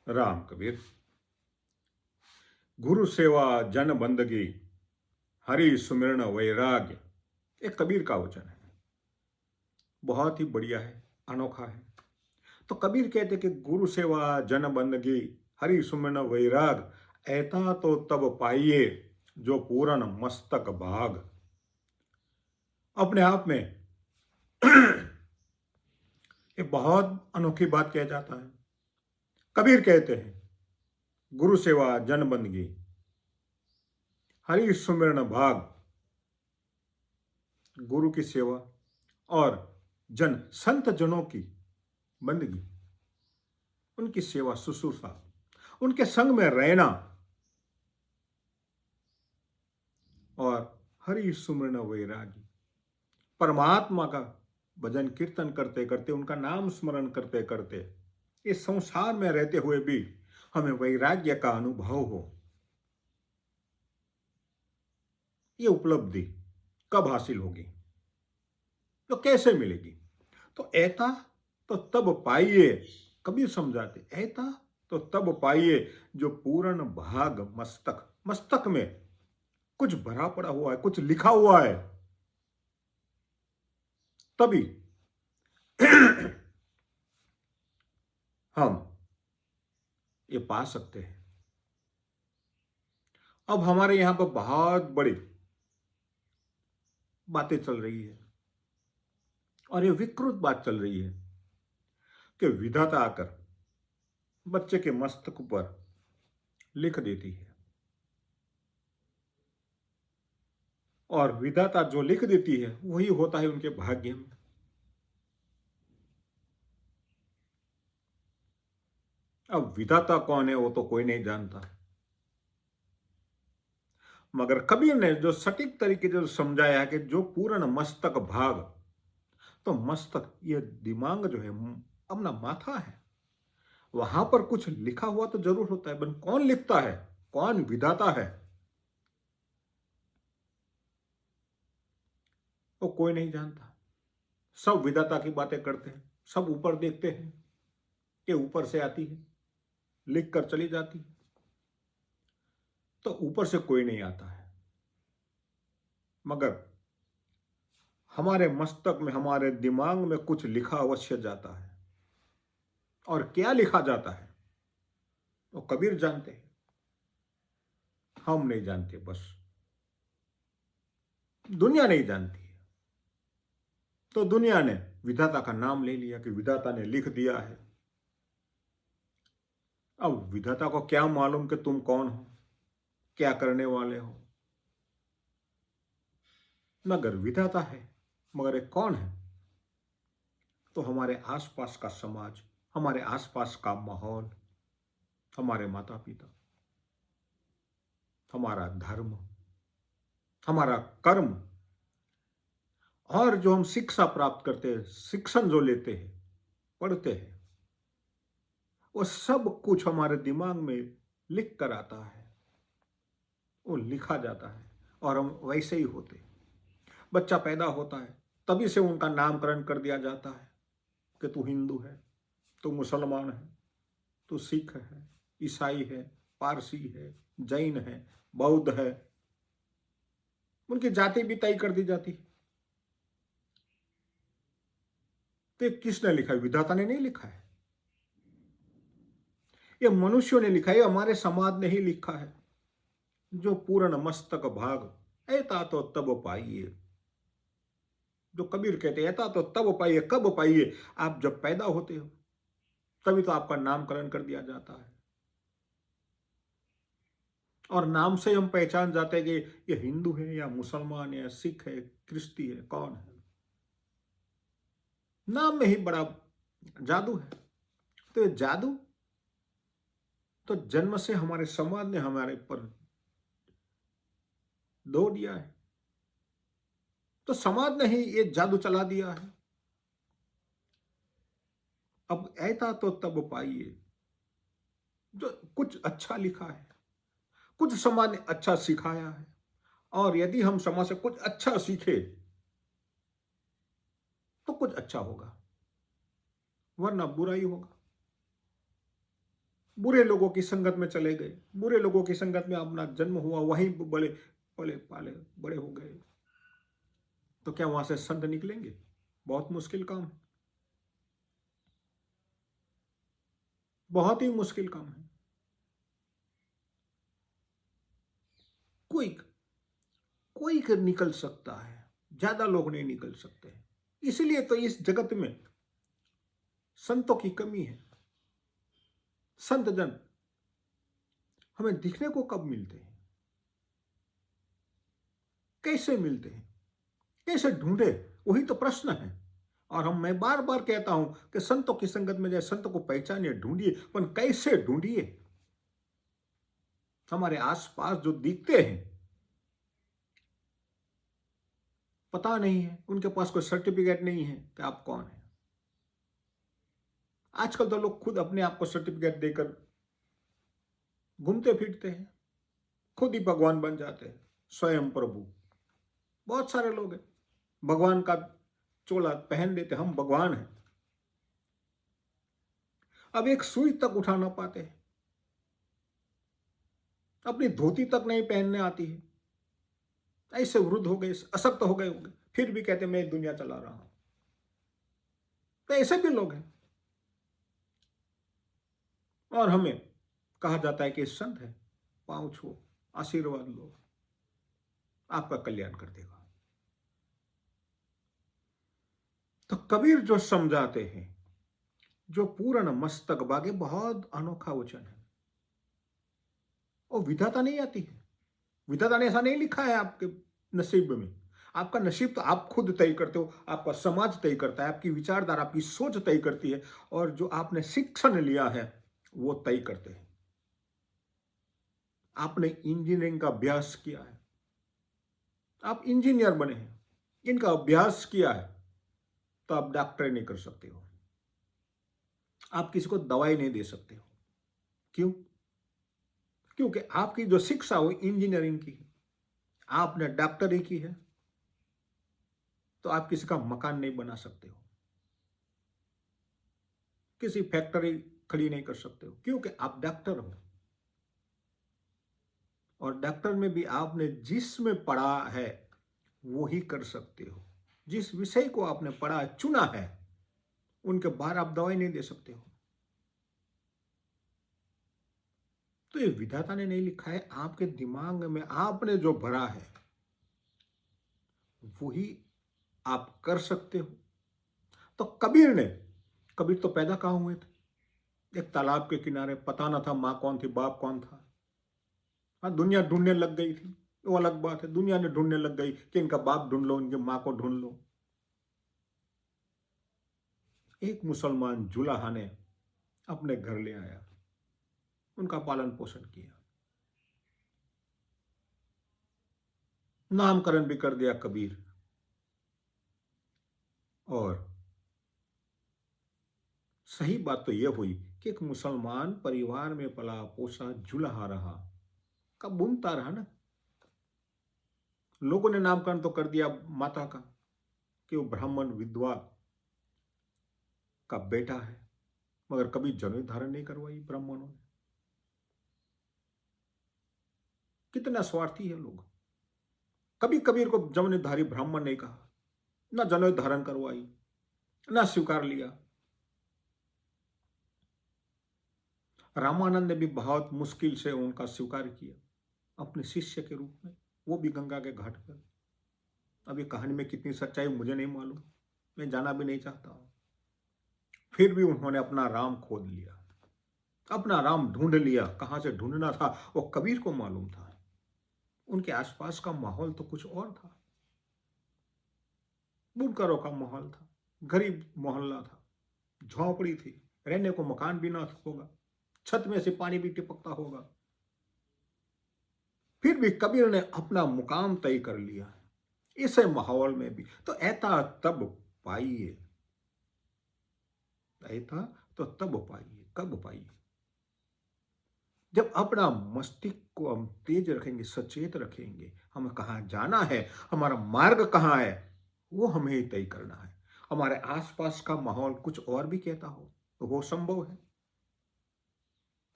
राम कबीर। गुरु सेवा जन बंदगी, हरि सुमिरन वैराग्य। एक कबीर का वचन है, बहुत ही बढ़िया है, अनोखा है। तो कबीर कहते कि गुरु सेवा जन बंदगी, हरि सुमिरन वैराग, ऐता तो तब पाइए जो पूरन मस्तक भाग। अपने आप में ये बहुत अनोखी बात कह जाता है। कबीर कहते हैं गुरु सेवा जन बंदगी, हरि सुमिरन भाग। गुरु की सेवा और जन संत जनों की बंदगी, उनकी सेवा शुश्रूषा, उनके संग में रहना और हरि सुमिरन वैरागी, परमात्मा का भजन कीर्तन करते करते, उनका नाम स्मरण करते करते, इस संसार में रहते हुए भी हमें वैराग्य का अनुभव हो। ये उपलब्धि कब हासिल होगी, तो कैसे मिलेगी? तो ऐता तो तब पाइए, कबीर समझाते, ऐता तो तब पाइए जो पूर्ण भाग मस्तक, मस्तक में कुछ भरा पड़ा हुआ है, कुछ लिखा हुआ है, तभी हम ये पा सकते हैं। अब हमारे यहां पर बहुत बड़ी बातें चल रही है और ये विकृत बात चल रही है कि विधाता आकर बच्चे के मस्तक पर लिख देती है, और विधाता जो लिख देती है वही होता है उनके भाग्य में। अब विधाता कौन है वो तो कोई नहीं जानता, मगर कबीर ने जो सटीक तरीके से समझाया है कि जो पूर्ण मस्तक भाग, तो मस्तक ये दिमाग जो है, अपना माथा है, वहां पर कुछ लिखा हुआ तो जरूर होता है, पर कौन लिखता है, कौन विधाता है, वो कोई नहीं जानता। सब विधाता की बातें करते हैं, सब ऊपर देखते हैं कि ऊपर से आती है, लिख कर चली जाती है, तो ऊपर से कोई नहीं आता है। मगर हमारे मस्तक में, हमारे दिमाग में कुछ लिखा अवश्य जाता है, और क्या लिखा जाता है वो कबीर जानते हैं, हम नहीं जानते, बस दुनिया नहीं जानती है। तो दुनिया ने विधाता का नाम ले लिया कि विधाता ने लिख दिया है। अब विधाता को क्या मालूम कि तुम कौन हो, क्या करने वाले हो? मगर विधाता है, मगर एक कौन है? तो हमारे आसपास का समाज, हमारे आसपास का माहौल, हमारे माता पिता, हमारा धर्म, हमारा कर्म, और जो हम शिक्षा प्राप्त करते हैं, शिक्षण जो लेते हैं, पढ़ते हैं, वो सब कुछ हमारे दिमाग में लिख कर आता है, वो लिखा जाता है, और हम वैसे ही होते हैं। बच्चा पैदा होता है, तभी से उनका नामकरण कर दिया जाता है कि तू हिंदू है, तू मुसलमान है, तू सिख है, ईसाई है, पारसी है, जैन है, बौद्ध है, उनकी जाति भी तय कर दी जाती है। तो किसने लिखा है? विधाता ने नहीं लिखा है, ये मनुष्यों ने लिखा है, हमारे समाज ने ही लिखा है। जो पूर्ण मस्तक भाग, ऐता तो तब पाइए। जो कबीर कहते हैं ऐता तो तब पाइए, कब पाइए? आप जब पैदा होते हो तभी तो आपका नामकरण कर दिया जाता है, और नाम से हम पहचान जाते हैं कि ये हिंदू है या मुसलमान है या सिख है, क्रिश्ती है, कौन है। नाम में ही बड़ा जादू है। तो ये जादू तो जन्म से हमारे समाज ने हमारे पर दो दिया है, तो समाज ने ही ये जादू चला दिया है। अब ऐता तो तब पाइए, जो कुछ अच्छा लिखा है, कुछ समाज ने अच्छा सिखाया है, और यदि हम समाज से कुछ अच्छा सीखे तो कुछ अच्छा होगा, वरना बुरा ही होगा। बुरे लोगों की संगत में चले गए, बुरे लोगों की संगत में अपना जन्म हुआ, वहीं बड़े पले पाले बड़े हो गए, तो क्या वहां से संत निकलेंगे? बहुत मुश्किल काम है, बहुत ही मुश्किल काम है। कोई कोई निकल सकता है, ज्यादा लोग नहीं निकल सकते। इसलिए तो इस जगत में संतों की कमी है। संत जन हमें दिखने को कब मिलते हैं, कैसे मिलते हैं, कैसे ढूंढे, वही तो प्रश्न है। और मैं बार बार कहता हूं कि संतों की संगत में जाए, संतों को पहचानिए, ढूंढिए, पर कैसे ढूंढिए? हमारे आसपास जो दिखते हैं, पता नहीं है, उनके पास कोई सर्टिफिकेट नहीं है कि आप कौन है। आजकल तो लोग खुद अपने आप को सर्टिफिकेट देकर घूमते फिरते हैं, खुद ही भगवान बन जाते हैं, स्वयं प्रभु। बहुत सारे लोग हैं, भगवान का चोला पहन देते, हम भगवान हैं। अब एक सुई तक उठा ना पाते हैं, अपनी धोती तक नहीं पहनने आती है, ऐसे वृद्ध हो गए, असक्त हो गए होंगे, फिर भी कहते मैं दुनिया चला रहा हूं। तो ऐसे भी लोग हैं। और हमें कहा जाता है कि संत है, पांव छो, आशीर्वाद लो, आपका कल्याण कर देगा। तो कबीर जो समझाते हैं, जो पूर्ण मस्तक बागे, बहुत अनोखा वचन है। और विधाता नहीं आती है, विधाता ने ऐसा नहीं लिखा है आपके नसीब में। आपका नसीब तो आप खुद तय करते हो, आपका समाज तय करता है, आपकी विचारधारा, आपकी सोच तय करती है, और जो आपने शिक्षण लिया है वो तय करते हैं। आपने इंजीनियरिंग का अभ्यास किया है, आप इंजीनियर बने हैं, इनका अभ्यास किया है, तो आप डॉक्टर नहीं कर सकते हो, आप किसी को दवाई नहीं दे सकते हो। क्यों? क्योंकि आपकी जो शिक्षा हो इंजीनियरिंग की है, आपने डॉक्टरी की है, तो आप किसी का मकान नहीं बना सकते हो, किसी फैक्ट्री खड़ी नहीं कर सकते हो, क्योंकि आप डॉक्टर हो। और डॉक्टर में भी आपने जिसमें पढ़ा है वो ही कर सकते हो, जिस विषय को आपने पढ़ा चुना है, उनके बाहर आप दवाई नहीं दे सकते हो। तो ये विधाता ने नहीं लिखा है, आपके दिमाग में आपने जो भरा है वही आप कर सकते हो। तो कबीर तो पैदा कहाँ हुए थे? एक तालाब के किनारे, पता ना था माँ कौन थी, बाप कौन था। हाँ, दुनिया ढूंढने लग गई थी, वो अलग बात है, दुनिया ने ढूंढने लग गई कि इनका बाप ढूंढ लो, इनकी माँ को ढूंढ लो। एक मुसलमान जुलाहा ने अपने घर ले आया, उनका पालन पोषण किया, नामकरण भी कर दिया कबीर। और सही बात तो यह हुई कि एक मुसलमान परिवार में पला पोसा जुलाहा रहा, कब बुनता रहा ना। लोगों ने नामकरण तो कर दिया माता का कि वो ब्राह्मण विधवा का बेटा है, मगर कभी जनेऊ धारण नहीं करवाई ब्राह्मणों ने। कितना स्वार्थी है लोग। कभी कबीर को जनेऊधारी ब्राह्मण नहीं कहा, ना जनेऊ धारण करवाई, ना स्वीकार लिया। रामानंद ने भी बहुत मुश्किल से उनका स्वीकार किया अपने शिष्य के रूप में, वो भी गंगा के घाट पर। अब ये कहानी में कितनी सच्चाई मुझे नहीं मालूम, मैं जाना भी नहीं चाहता हूं। फिर भी उन्होंने अपना राम खोद लिया, अपना राम ढूंढ लिया। कहां से ढूंढना था वो कबीर को मालूम था। उनके आसपास का माहौल तो कुछ और था, बुनकरों का माहौल था, गरीब मोहल्ला था, झोंपड़ी थी, रहने को मकान भी ना होगा, छत में से पानी भी टिपकता होगा। फिर भी कबीर ने अपना मुकाम तय कर लिया इस माहौल में भी। तो ऐता तब पाइए, ऐता तो तब पाइए, कब पाइए? जब अपना मस्तिष्क को हम तेज रखेंगे, सचेत रखेंगे, हमें कहाँ जाना है, हमारा मार्ग कहाँ है, वो हमें ही तय करना है। हमारे आसपास का माहौल कुछ और भी कहता हो तो वो संभव है।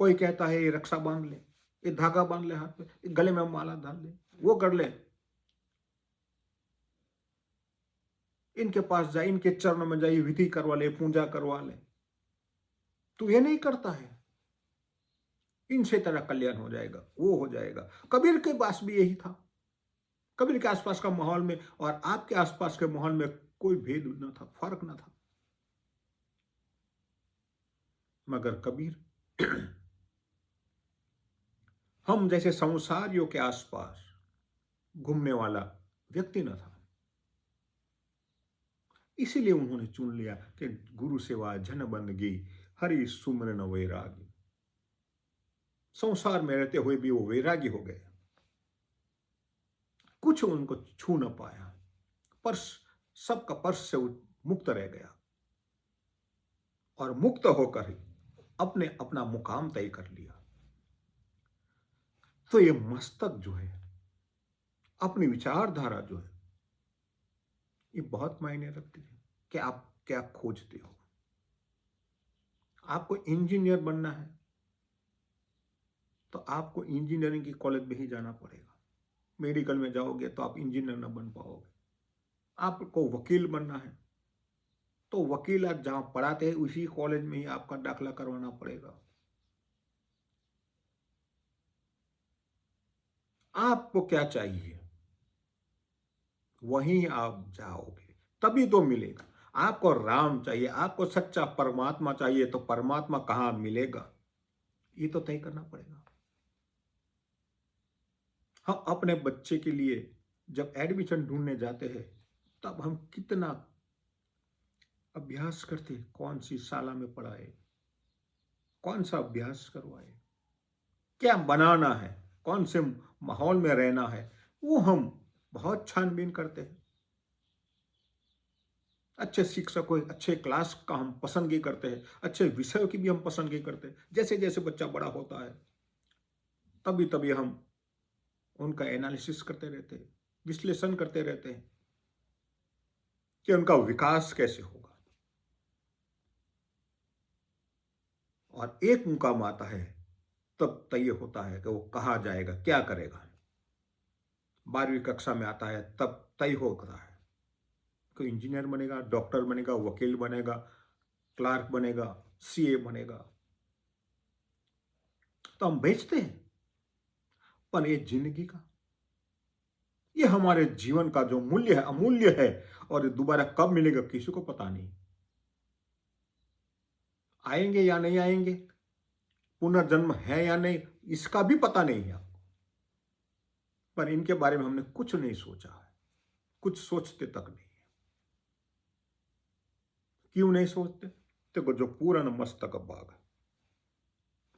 कोई कहता है ये रक्षा बांध ले, ये धागा बांध ले हाथ पे, ये गले में माला डाल ले, वो कर ले, इनके पास जाए, इनके चरणों में जाइए, विधि करवा ले, पूजा करवा ले। तू ये नहीं करता है, इनसे तेरा कल्याण हो जाएगा, वो हो जाएगा। कबीर के पास भी यही था। कबीर के आसपास का माहौल में और आपके आसपास के माहौल में कोई भेद न था, फर्क न था। मगर कबीर हम जैसे संसारियों के आसपास घूमने वाला व्यक्ति न था। इसीलिए उन्होंने चुन लिया कि गुरु सेवा जन बंदगी, हरि सुमरन वैरागी। संसार में रहते हुए भी वो वैरागी हो गए। कुछ उनको छू न पाया, पर्स, सबका पर्स से मुक्त रह गया और मुक्त होकर ही अपने अपना मुकाम तय कर लिया। तो ये मस्तक जो है, अपनी विचारधारा जो है, ये बहुत मायने रखती है कि आप क्या खोजते हो। आपको इंजीनियर बनना है तो आपको इंजीनियरिंग की कॉलेज में ही जाना पड़ेगा। मेडिकल में जाओगे तो आप इंजीनियर ना बन पाओगे। आपको वकील बनना है तो वकील आप जहां पढ़ाते हैं उसी कॉलेज में ही आपका दाखला करवाना पड़ेगा। आपको क्या चाहिए वहीं आप जाओगे, तभी तो मिलेगा। आपको राम चाहिए, आपको सच्चा परमात्मा चाहिए, तो परमात्मा कहां मिलेगा ये तो तय करना पड़ेगा। हम अपने बच्चे के लिए जब एडमिशन ढूंढने जाते हैं तब हम कितना अभ्यास करते, कौन सी शाला में पढ़ाए, कौन सा अभ्यास करवाए, क्या बनाना है, कौन से माहौल में रहना है, वो हम बहुत छानबीन करते हैं। अच्छे शिक्षक हो, अच्छे क्लास का हम पसंदगी करते हैं, अच्छे विषयों की भी हम पसंदगी करते हैं। जैसे जैसे बच्चा बड़ा होता है तभी तभी हम उनका एनालिसिस करते रहते हैं, विश्लेषण करते रहते हैं कि उनका विकास कैसे होगा। और एक मुकाम आता है तब तय होता है कि वो कहाँ जाएगा, क्या करेगा। 12वीं कक्षा में आता है तब तय होता है कोई इंजीनियर बनेगा, डॉक्टर बनेगा, वकील बनेगा, क्लार्क बनेगा, सीए बनेगा। तो हम बेचते हैं, पर ये जिंदगी का, ये हमारे जीवन का जो मूल्य है, अमूल्य है, और ये दोबारा कब मिलेगा किसी को पता नहीं। आएंगे या नहीं आएंगे, पुनर्जन्म है या नहीं, इसका भी पता नहीं है आपको। पर इनके बारे में हमने कुछ नहीं सोचा है, कुछ सोचते तक नहीं है। क्यों नहीं सोचते? देखो, जो पूर्ण मस्तक भाग है,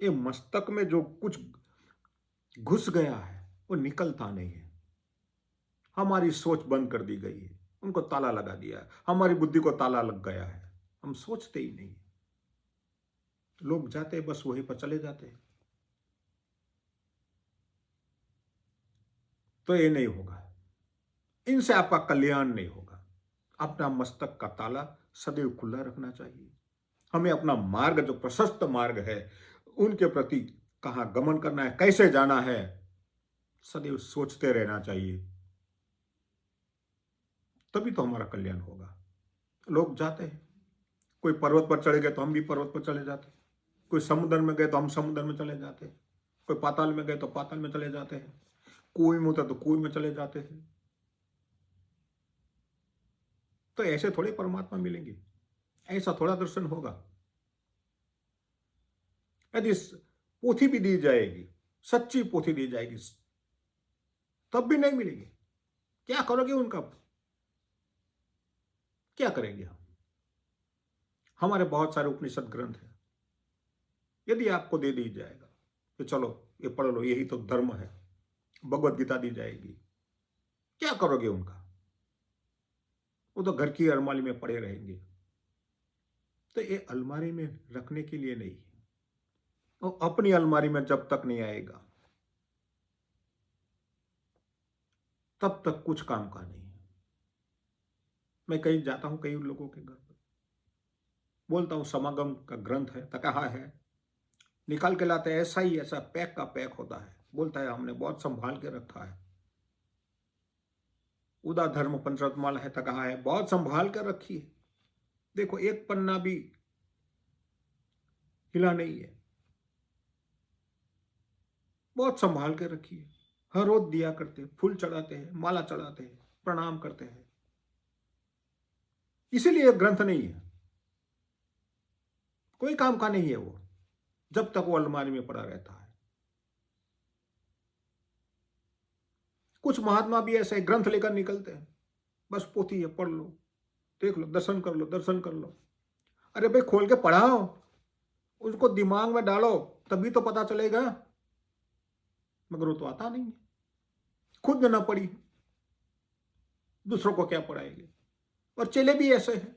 ये मस्तक में जो कुछ घुस गया है वो निकलता नहीं है। हमारी सोच बंद कर दी गई है, उनको ताला लगा दिया है, हमारी बुद्धि को ताला लग गया है, हम सोचते ही नहीं। लोग जाते बस वहीं पर चले जाते हैं। तो ये नहीं होगा, इनसे आपका कल्याण नहीं होगा। अपना मस्तक का ताला सदैव खुला रखना चाहिए। हमें अपना मार्ग, जो प्रशस्त मार्ग है, उनके प्रति कहाँ गमन करना है, कैसे जाना है, सदैव सोचते रहना चाहिए। तभी तो हमारा कल्याण होगा। लोग जाते हैं, कोई पर्वत पर चढ़े गए तो हम भी पर्वत पर चले जाते हैं, कोई समुद्र में गए तो हम समुद्र में चले जाते हैं, कोई पाताल में गए तो पाताल में चले जाते हैं, कुएं में उतर तो कुएं में चले जाते हैं। तो ऐसे थोड़े परमात्मा मिलेंगे, ऐसा थोड़ा दर्शन होगा। यदि पोथी भी दी जाएगी, सच्ची पोथी दी जाएगी, तब भी नहीं मिलेगी। क्या करोगे उनका, क्या करेंगे हम? हमारे बहुत सारे उपनिषद ग्रंथ हैं, यदि आपको दे दी जाएगा तो चलो ये पढ़ लो, यही तो धर्म है, भगवत गीता दी जाएगी, क्या करोगे उनका? वो तो घर की अलमारी में पड़े रहेंगे। तो ये अलमारी में रखने के लिए नहीं है, वो अपनी अलमारी में जब तक नहीं आएगा तब तक कुछ काम का नहीं है। मैं कहीं जाता हूं, कई लोगों के घर पर बोलता हूं समागम का ग्रंथ है, तो कहाँ है? निकाल के लाते हैं, ऐसा ही ऐसा पैक का पैक होता है। बोलता है हमने बहुत संभाल के रखा है। उदा धर्म पंचरत्नमाला है तो कहा है बहुत संभाल कर रखी है। देखो एक पन्ना भी हिला नहीं है, बहुत संभाल के रखी है। हर रोज दिया करते हैं, फूल चढ़ाते हैं, माला चढ़ाते हैं, प्रणाम करते हैं। इसीलिए ग्रंथ नहीं है, कोई काम का नहीं है वो, जब तक वो अलमारी में पड़ा रहता है। कुछ महात्मा भी ऐसे ग्रंथ लेकर निकलते हैं, बस पोथी है, पढ़ लो, देख लो, दर्शन कर लो, दर्शन कर लो। अरे भाई खोल के पढ़ाओ, उसको दिमाग में डालो, तभी तो पता चलेगा। मगर वो तो आता नहीं है, खुद न पढ़ी, दूसरों को क्या पढ़ाएंगे। और चेले भी ऐसे हैं,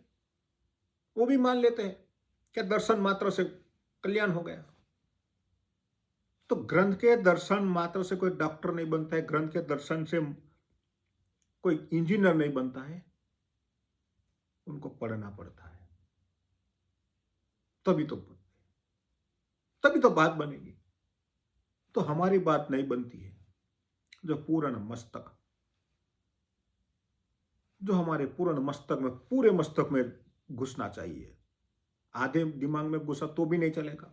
वो भी मान लेते हैं कि दर्शन मात्र से कल्याण हो गया। तो ग्रंथ के दर्शन मात्र से कोई डॉक्टर नहीं बनता है, ग्रंथ के दर्शन से कोई इंजीनियर नहीं बनता है। उनको पढ़ना पड़ता है, तभी तो बात बनेगी। तो हमारी बात नहीं बनती है, जो पूर्ण मस्तक, जो हमारे पूर्ण मस्तक में, पूरे मस्तक में घुसना चाहिए। आधे दिमाग में घुसा तो भी नहीं चलेगा,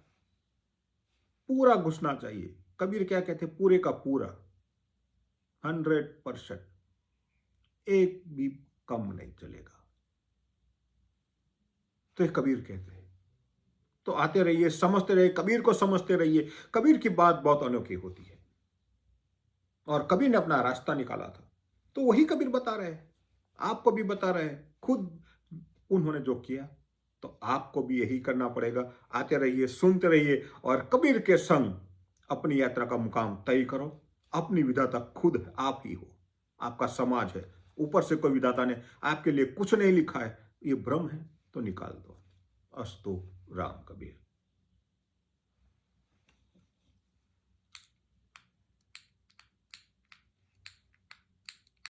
पूरा घुसना चाहिए। कबीर क्या कहते, पूरे का पूरा, 100%, एक भी कम नहीं चलेगा। तो कबीर कहते हैं। तो आते रहिए, समझते रहिए, कबीर को समझते रहिए। कबीर की बात बहुत अनोखी होती है, और कबीर ने अपना रास्ता निकाला था, तो वही कबीर बता रहे हैं, आपको भी बता रहे हैं। खुद उन्होंने जो किया, तो आपको भी यही करना पड़ेगा। आते रहिए, सुनते रहिए, और कबीर के संग अपनी यात्रा का मुकाम तय करो। अपनी विधाता खुद आप ही हो, आपका समाज है। ऊपर से कोई विधाता ने आपके लिए कुछ नहीं लिखा है, ये भ्रम है तो निकाल दो। अस्तु राम कबीर।